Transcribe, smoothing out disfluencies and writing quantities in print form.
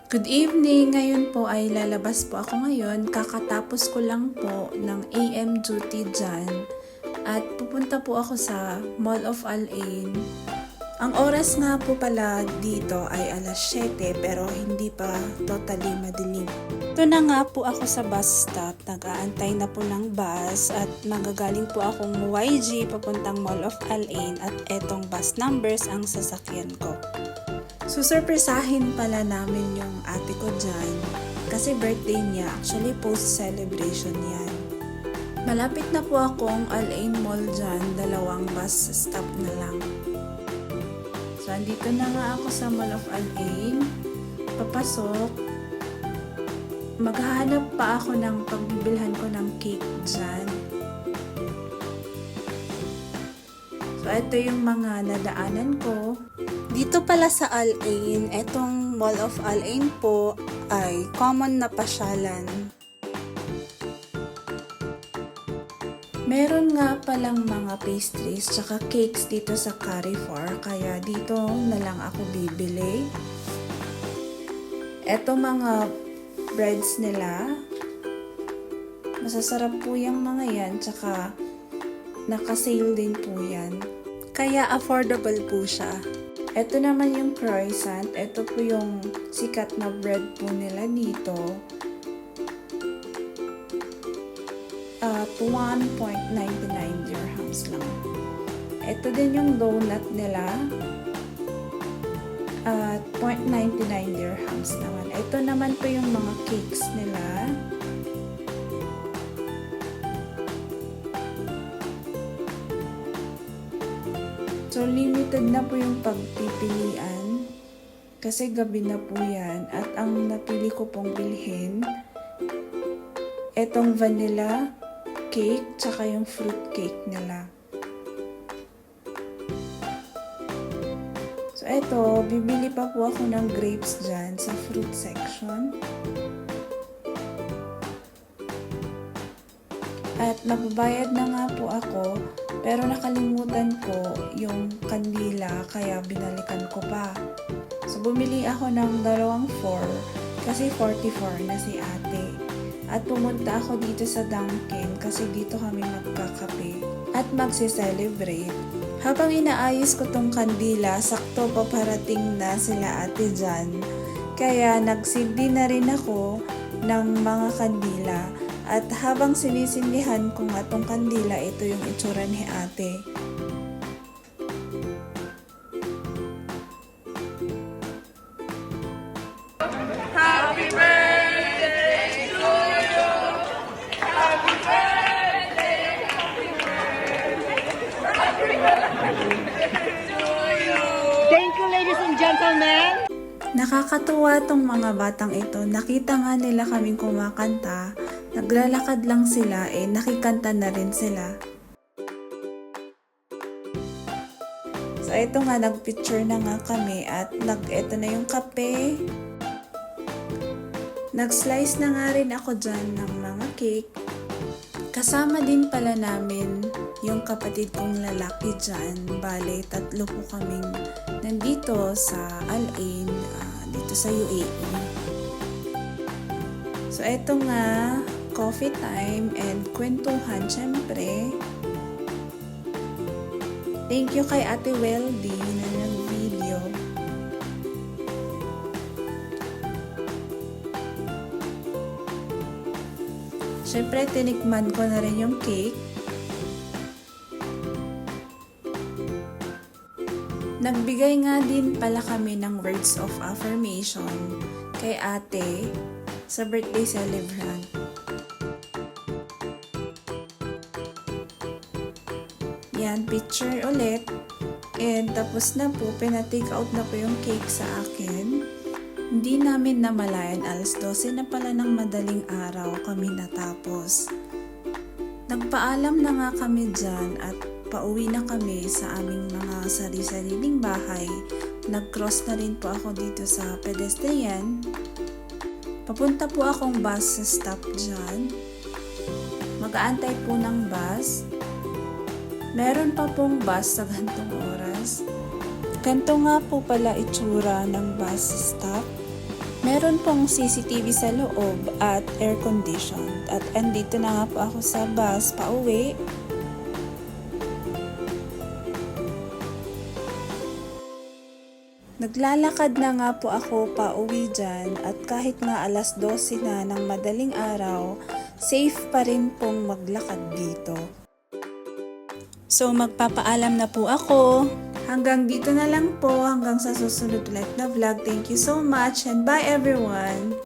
Good evening! Ngayon po ay lalabas po ako ngayon. Kakatapos ko lang po ng AM duty dyan. At pupunta po ako sa Mall of Al-Ain. Ang oras nga po pala dito ay alas 7 pero hindi pa totally madilim. Ito na nga po ako sa bus stop. Nag-aantay na po ng bus at magagaling po akong YG papuntang Mall of Al-Ain at etong bus numbers ang sasakyan ko. Susurpresahin pala namin yung ate ko dyan kasi birthday niya. Actually, post-celebration yan. Malapit na po akong Al-Ain Mall dyan. 2 bus stop na lang. So, andito na nga ako sa Mall of Al-Ain. Papasok. Maghahanap pa ako ng pagbibilhan ko ng cake dyan. So, ito yung mga nadaanan ko. Dito pala sa Al-Ain, etong Mall of Al-Ain po ay common na pasyalan. Meron nga palang mga pastries tsaka cakes dito sa Carrefour, kaya dito na lang ako bibili. Eto mga breads nila. Masasarap po yung mga yan, tsaka naka-sale din po yan. Kaya affordable po siya. Ito naman yung croissant. Ito po yung sikat na bread po nila dito. At 1.99 dirhams lang. Ito din yung donut nila. At 0.99 dirhams naman. Ito naman po yung mga cakes nila. So, limited na po yung pagpipilian kasi gabi na po yan. At ang napili ko pong bilhin, etong vanilla cake tsaka yung fruit cake nila. So, eto, bibili pa po ako ng grapes dyan sa fruit section. At magbabayad na nga po ako, pero nakalimutan ko yung kandila kaya binalikan ko pa. So bumili ako ng 2 kasi 44 na si ate. At pumunta ako dito sa Dunkin kasi dito kami magkakape at magse-celebrate. Habang inaayos ko tong kandila, sakto paparating na sila ate dyan. Kaya nagsindi na rin ako ng mga kandila. At habang sinisindihan ko nga tong kandila, ito yung itsura ni ate. Happy birthday to you. Happy birthday, happy birthday to you. Thank you, ladies and gentlemen. Nakakatuwa tong mga batang ito. Nakita nga nila kaming kumakanta. Naglalakad lang sila, nakikanta na rin sila. So, ito nga, nagpicture na nga kami at ito na yung kape. Nag-slice na nga rin ako dyan ng mga cake. Kasama din pala namin yung kapatid kong lalaki dyan. Bale, 3 po kaming nandito sa Al-Ain, dito sa UAE. So, ito nga, coffee time and kwentuhan, syempre. Thank you kay Ate Weldy na nag-video. Syempre, tinikman ko na rin yung cake. Nagbigay nga din pala kami ng words of affirmation kay ate sa birthday celebrant. Yan, picture ulit. And tapos na po, pina-take out na po yung cake sa akin. Hindi namin namalayan, alas 12 na pala ng madaling araw kami natapos. Nagpaalam na nga kami dyan at pauwi na kami sa aming mga sari-sariling bahay. Nag-cross na rin po ako dito sa pedestrian. Papunta po akong bus stop dyan. Mag-aantay po ng bus. Meron pa pong bus sa gantong oras. Ganto nga po pala itsura ng bus stop. Meron pong CCTV sa loob at air conditioned. At andito na nga po ako sa bus pauwi. Naglalakad na nga po ako pauwi dyan at kahit nga alas 12 na ng madaling araw, safe pa rin pong maglakad dito. So magpapaalam na po ako. Hanggang dito na lang po, hanggang sa susunod ulit na vlog. Thank you so much and bye everyone!